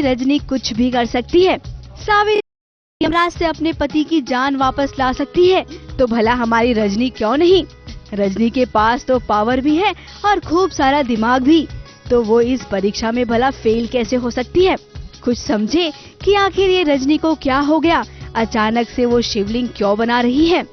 रजनी कुछ भी कर सकती है। सावित्री यमराज से अपने पति की जान वापस ला सकती है, तो भला हमारी रजनी क्यों नहीं। रजनी के पास तो पावर भी है और खूब सारा दिमाग भी, तो वो इस परीक्षा में भला फेल कैसे हो सकती है। कुछ समझे कि आखिर ये रजनी को क्या हो गया, अचानक से वो शिवलिंग क्यों बना रही है।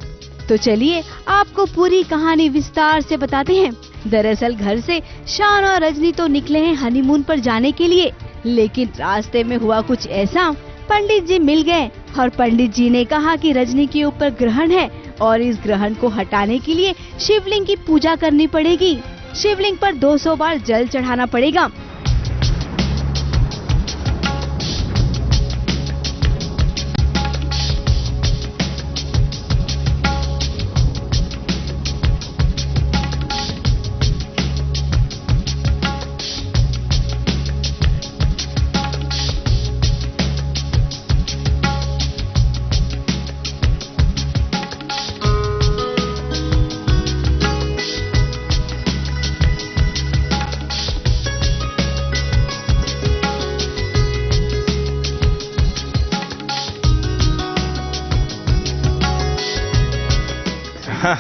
तो चलिए आपको पूरी कहानी विस्तार से बताते हैं। दरअसल घर से शान और रजनी तो निकले हैं हनीमून पर जाने के लिए, लेकिन रास्ते में हुआ कुछ ऐसा। पंडित जी मिल गए और पंडित जी ने कहा कि रजनी के ऊपर ग्रहण है और इस ग्रहण को हटाने के लिए शिवलिंग की पूजा करनी पड़ेगी। शिवलिंग पर 200 बार जल चढ़ाना पड़ेगा।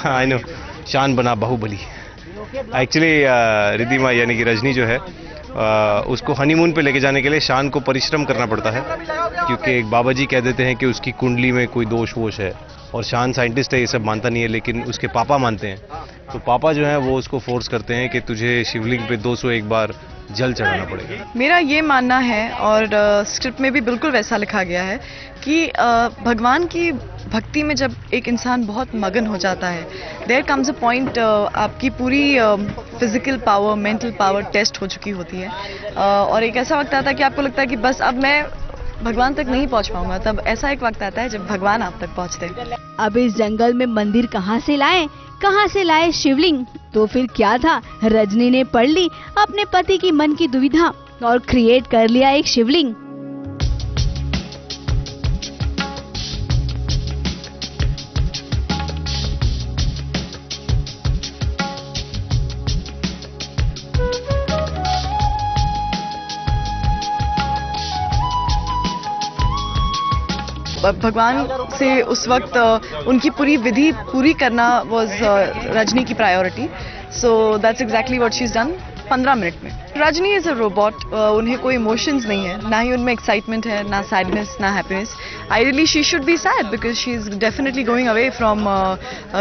आई नो, शान बना बाहुबली। एक्चुअली रिद्धिमा यानी कि रजनी जो है उसको हनीमून पे लेके जाने के लिए शान को परिश्रम करना पड़ता है, क्योंकि एक बाबा जी कह देते हैं कि उसकी कुंडली में कोई दोष वोश है, और शान साइंटिस्ट है, ये सब मानता नहीं है, लेकिन उसके पापा मानते हैं। तो पापा जो है वो उसको फोर्स करते हैं कि तुझे शिवलिंग पे 201 बार जल चढ़ाना पड़ेगा। मेरा ये मानना है, और स्क्रिप्ट में भी बिल्कुल वैसा लिखा गया है कि भगवान की भक्ति में जब एक इंसान बहुत मगन हो जाता है, देयर कम्स अ पॉइंट आपकी पूरी physical power, mental power test हो चुकी होती है, और एक ऐसा वक्त आता है कि आपको लगता है कि बस अब मैं भगवान तक नहीं पहुंच पाऊंगा। तब ऐसा एक वक्त आता है जब भगवान आप तक पहुंचते हैं। अब इस जंगल में मंदिर कहाँ से लाए शिवलिंग। तो फिर क्या था, रजनी ने पढ़ ली अपने पति की मन की दुविधा और क्रिएट कर लिया एक शिवलिंग। भगवान से उस वक्त उनकी पूरी विधि पूरी करना वाज रजनी की priority, so that's exactly what she is done 15 minute में। रजनी इज अ रोबोट, उन्हें कोई इमोशंस नहीं है, ना ही उनमें एक्साइटमेंट है, ना सैडनेस, ना happiness. Ideally she should be sad because she is definitely going away from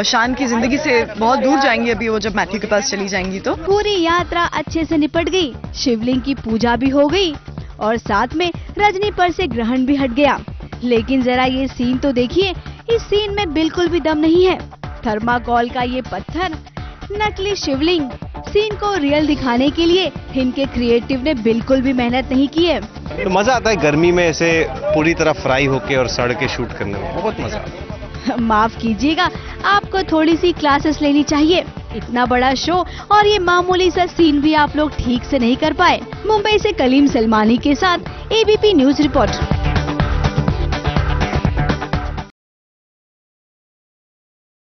शान की जिंदगी से बहुत दूर जाएंगी अभी वो, जब मैथ्यू के पास चली जाएंगी। तो पूरी यात्रा अच्छे से निपट गई, शिवलिंग की पूजा भी हो गई और साथ में रजनी पर से ग्रहण भी हट गया। लेकिन जरा ये सीन तो देखिए, इस सीन में बिल्कुल भी दम नहीं है। थर्माकोल का ये पत्थर, नकली शिवलिंग, सीन को रियल दिखाने के लिए इनके क्रिएटिव ने बिल्कुल भी मेहनत नहीं की है। तो मजा आता है गर्मी में ऐसे पूरी तरह फ्राई होके और सड़ के शूट करने में, बहुत मजा आता है। माफ कीजिएगा, आपको थोड़ी सी क्लासेस लेनी चाहिए। इतना बड़ा शो और ये मामूली सा सीन भी आप लोग ठीक से नहीं कर पाए। मुंबई से कलीम सलमानी के साथ ABP न्यूज रिपोर्ट।